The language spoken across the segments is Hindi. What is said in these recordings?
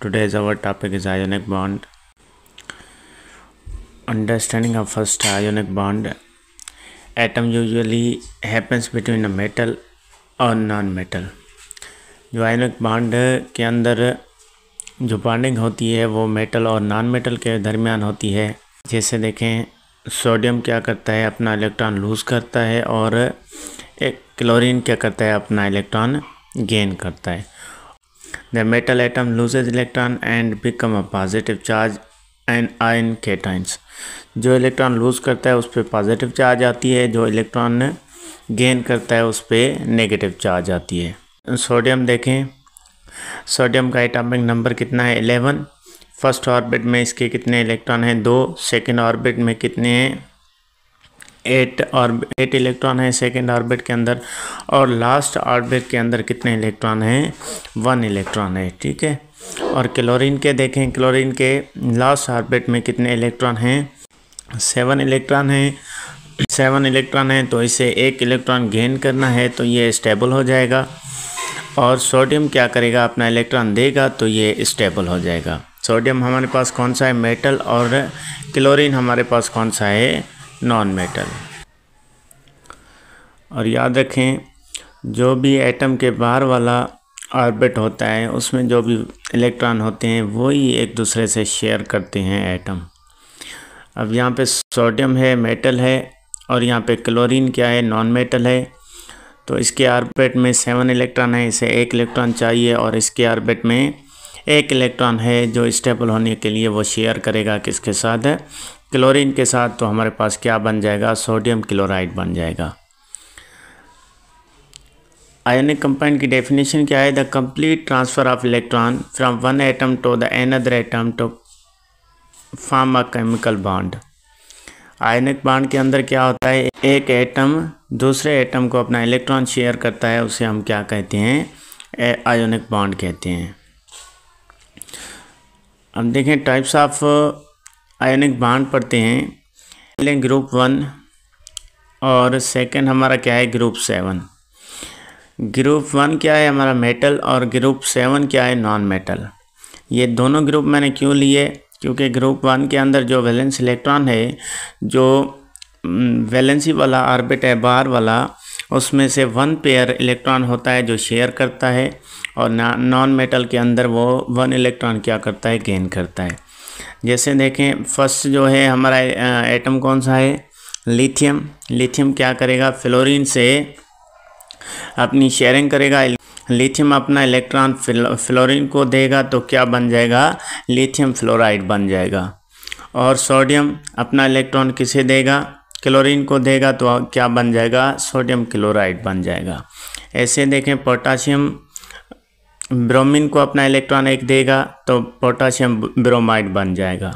Today's our topic is ionic bond. Understanding of first ionic bond. Atom usually happens between a metal और नॉन मेटल. जो आयनिक बॉन्ड के अंदर जो बॉन्डिंग होती है वो मेटल और नॉन मेटल के दरमियान होती है. जैसे देखें, सोडियम क्या करता है, अपना इलेक्ट्रॉन लूज़ करता है, और एक क्लोरीन क्या करता है, अपना इलेक्ट्रॉन गेन करता है. The metal atom loses electron and become a positive charge and ion cations. जो इलेक्ट्रॉन लूज़ करता है उस पर पॉजिटिव चार्ज आती है, जो इलेक्ट्रॉन गेन करता है उस पर नेगेटिव चार्ज आती है. सोडियम देखें, सोडियम का एटॉमिक नंबर कितना है, 11. फर्स्ट ऑर्बिट में इसके कितने इलेक्ट्रॉन हैं, 2. सेकेंड ऑर्बिट में कितने हैं, 8 इलेक्ट्रॉन है सेकेंड ऑर्बिट के अंदर, और लास्ट ऑर्बिट के अंदर कितने इलेक्ट्रॉन हैं, 1 इलेक्ट्रॉन है. ठीक है. और क्लोरीन के देखें, क्लोरीन के लास्ट ऑर्बिट में कितने इलेक्ट्रॉन हैं, 7 इलेक्ट्रॉन हैं. 7 इलेक्ट्रॉन हैं तो इसे 1 इलेक्ट्रॉन गेन करना है तो ये स्टेबल हो जाएगा, और सोडियम क्या करेगा, अपना इलेक्ट्रॉन देगा तो ये स्टेबल हो जाएगा. सोडियम हमारे पास कौन सा है, मेटल, और क्लोरीन हमारे पास कौन सा है, नॉन मेटल. और याद रखें, जो भी एटम के बाहर वाला ऑर्बिट होता है उसमें जो भी इलेक्ट्रॉन होते हैं वो ही एक दूसरे से शेयर करते हैं एटम. अब यहाँ पे सोडियम है, मेटल है, और यहाँ पे क्लोरीन क्या है, नॉन मेटल है. तो इसके ऑर्बिट में 7 इलेक्ट्रॉन है, इसे 1 इलेक्ट्रॉन चाहिए, और इसके ऑर्बिट में 1 इलेक्ट्रॉन है जो स्टेबल होने के लिए वो शेयर करेगा किसके साथ है, क्लोरीन के साथ. तो हमारे पास क्या बन जाएगा, सोडियम क्लोराइड बन जाएगा. आयनिक कंपाउंड की डेफिनेशन क्या है, the complete transfer of electron from one atom to the another atom to form a chemical bond. Ionic bond के अंदर क्या होता है, एक एटम दूसरे एटम को अपना इलेक्ट्रॉन शेयर करता है, उसे हम क्या कहते हैं, आयनिक बॉन्ड कहते हैं. अब देखें, टाइप्स ऑफ आयनिक बॉन्ड पढ़ते हैं. पहले ग्रुप 1 और सेकंड हमारा क्या है, ग्रुप 7. ग्रुप 1 क्या है हमारा, मेटल, और ग्रुप 7 क्या है, नॉन मेटल. ये दोनों ग्रुप मैंने क्यों लिए, क्योंकि ग्रुप 1 के अंदर जो वैलेंस इलेक्ट्रॉन है, जो वैलेंसी वाला ऑर्बिट है बाहर वाला, उसमें से 1 पेयर इलेक्ट्रॉन होता है जो शेयर करता है, और नॉन मेटल के अंदर वो 1 इलेक्ट्रॉन क्या करता है, गेन करता है. जैसे देखें, फर्स्ट जो है हमारा एटम कौन सा है, लिथियम. लिथियम क्या करेगा, फ्लोरीन से अपनी शेयरिंग करेगा. लिथियम अपना इलेक्ट्रॉन फ्लोरीन को देगा तो क्या बन जाएगा, लिथियम फ्लोराइड बन जाएगा. और सोडियम अपना इलेक्ट्रॉन किसे देगा, क्लोरीन को देगा तो क्या बन जाएगा, सोडियम क्लोराइड बन जाएगा. ऐसे देखें, पोटाशियम ब्रोमीन को अपना इलेक्ट्रॉन 1 देगा तो पोटाशियम ब्रोमाइड बन जाएगा.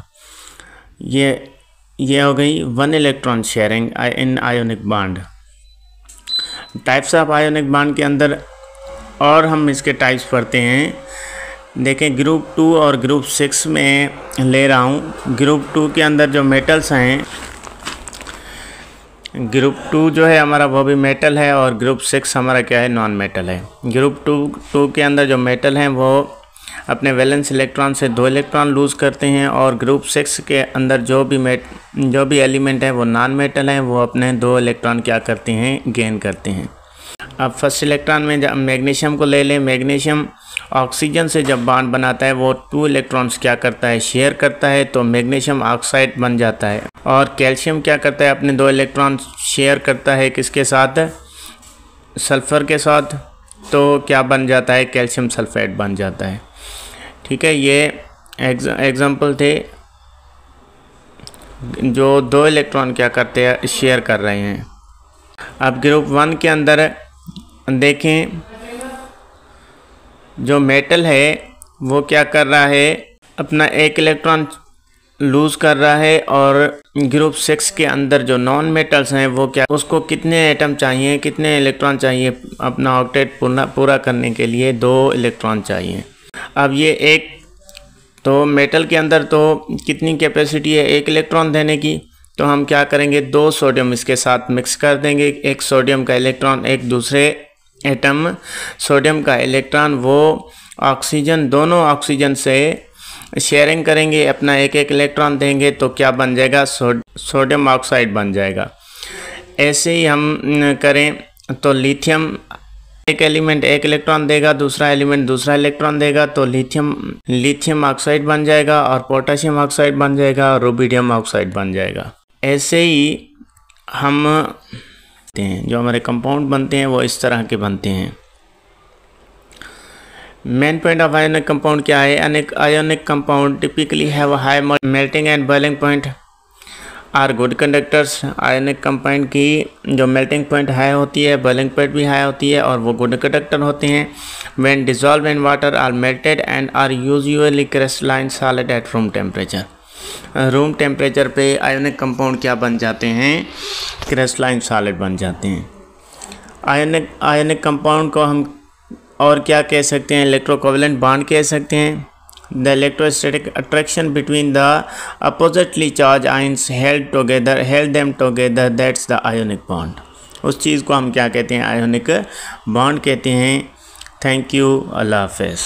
ये हो गई 1 electron sharing in ionic bond. Types of ionic bond के अंदर और हम इसके टाइप्स पढ़ते हैं. देखें, ग्रुप 2 और ग्रुप 6 में ले रहा हूँ. ग्रुप 2 के अंदर जो मेटल्स हैं, ग्रुप 2 जो है हमारा वो भी मेटल है, और ग्रुप 6 हमारा क्या है, नॉन मेटल है. ग्रुप 2 के अंदर जो मेटल हैं वो अपने वैलेंस इलेक्ट्रॉन से 2 इलेक्ट्रॉन लूज़ करते हैं, और ग्रुप 6 के अंदर जो भी एलिमेंट है वो नॉन मेटल हैं, वो अपने 2 इलेक्ट्रॉन क्या करते हैं, गेन करते हैं. अब फर्स्ट इलेक्ट्रॉन में जब मैग्नीशियम को ले लें, मैग्नीशियम ऑक्सीजन से जब बॉन्ड बनाता है वो 2 इलेक्ट्रॉन्स क्या करता है, शेयर करता है, तो मैग्नीशियम ऑक्साइड बन जाता है. और कैल्शियम क्या करता है, अपने 2 इलेक्ट्रॉन शेयर करता है किसके साथ, सल्फ़र के साथ, तो क्या बन जाता है, कैल्शियम सल्फेट बन जाता है. ठीक है. ये एग्जाम्पल थे जो 2 इलेक्ट्रॉन क्या करते हैं, शेयर कर रहे हैं. अब ग्रुप 1 के अंदर देखें, जो मेटल है वो क्या कर रहा है, अपना 1 इलेक्ट्रॉन लूज़ कर रहा है, और ग्रुप 6 के अंदर जो नॉन मेटल्स हैं वो क्या, उसको कितने एटम चाहिए, कितने इलेक्ट्रॉन चाहिए, अपना ऑक्टेट पूरा करने के लिए 2 इलेक्ट्रॉन चाहिए. अब ये एक तो मेटल के अंदर तो कितनी कैपेसिटी है, 1 इलेक्ट्रॉन देने की, तो हम क्या करेंगे, 2 सोडियम इसके साथ मिक्स कर देंगे. एक सोडियम का इलेक्ट्रॉन एक दूसरे एटम सोडियम का इलेक्ट्रॉन वो ऑक्सीजन, दोनों ऑक्सीजन से शेयरिंग करेंगे, अपना एक एक इलेक्ट्रॉन देंगे तो क्या बन जाएगा, सोडियम ऑक्साइड बन जाएगा। ऐसे ही हम करें तो लिथियम, एक एलिमेंट एक इलेक्ट्रॉन देगा, दूसरा एलिमेंट दूसरा इलेक्ट्रॉन देगा, तो लिथियम ऑक्साइड बन जाएगा और पोटेशियम ऑक्साइड बन जाएगा और रुबिडियम ऑक्साइड बन जाएगा। ऐसे ही हम जो हमारे कंपाउंड बनते हैं वो इस तरह के बनते हैं। Main point of ionic compound क्या है? Ionic compound typically have high melting and boiling point are good conductors. Ionic compound की जो मेल्टिंग पॉइंट हाई होती है, बॉइलिंग पॉइंट भी हाई होती है और वो गुड कंडक्टर होते हैं। When dissolve in water or melted and are usually crystalline solid at room temperature. Room temperature पे आयोनिक कंपाउंड क्या बन जाते हैं? क्रिस्टलाइन सॉलिड बन जाते हैं। आयोनिक कंपाउंड को हम और क्या कह सकते हैं? इलेक्ट्रोकोवेलेंट बॉन्ड कह सकते हैं। The electrostatic attraction between the oppositely charged ions held them together, that's the ionic bond। उस चीज़ को हम क्या कहते हैं? आयोनिक बॉन्ड कहते हैं। थैंक यू, अल्लाह हाफ़िज़।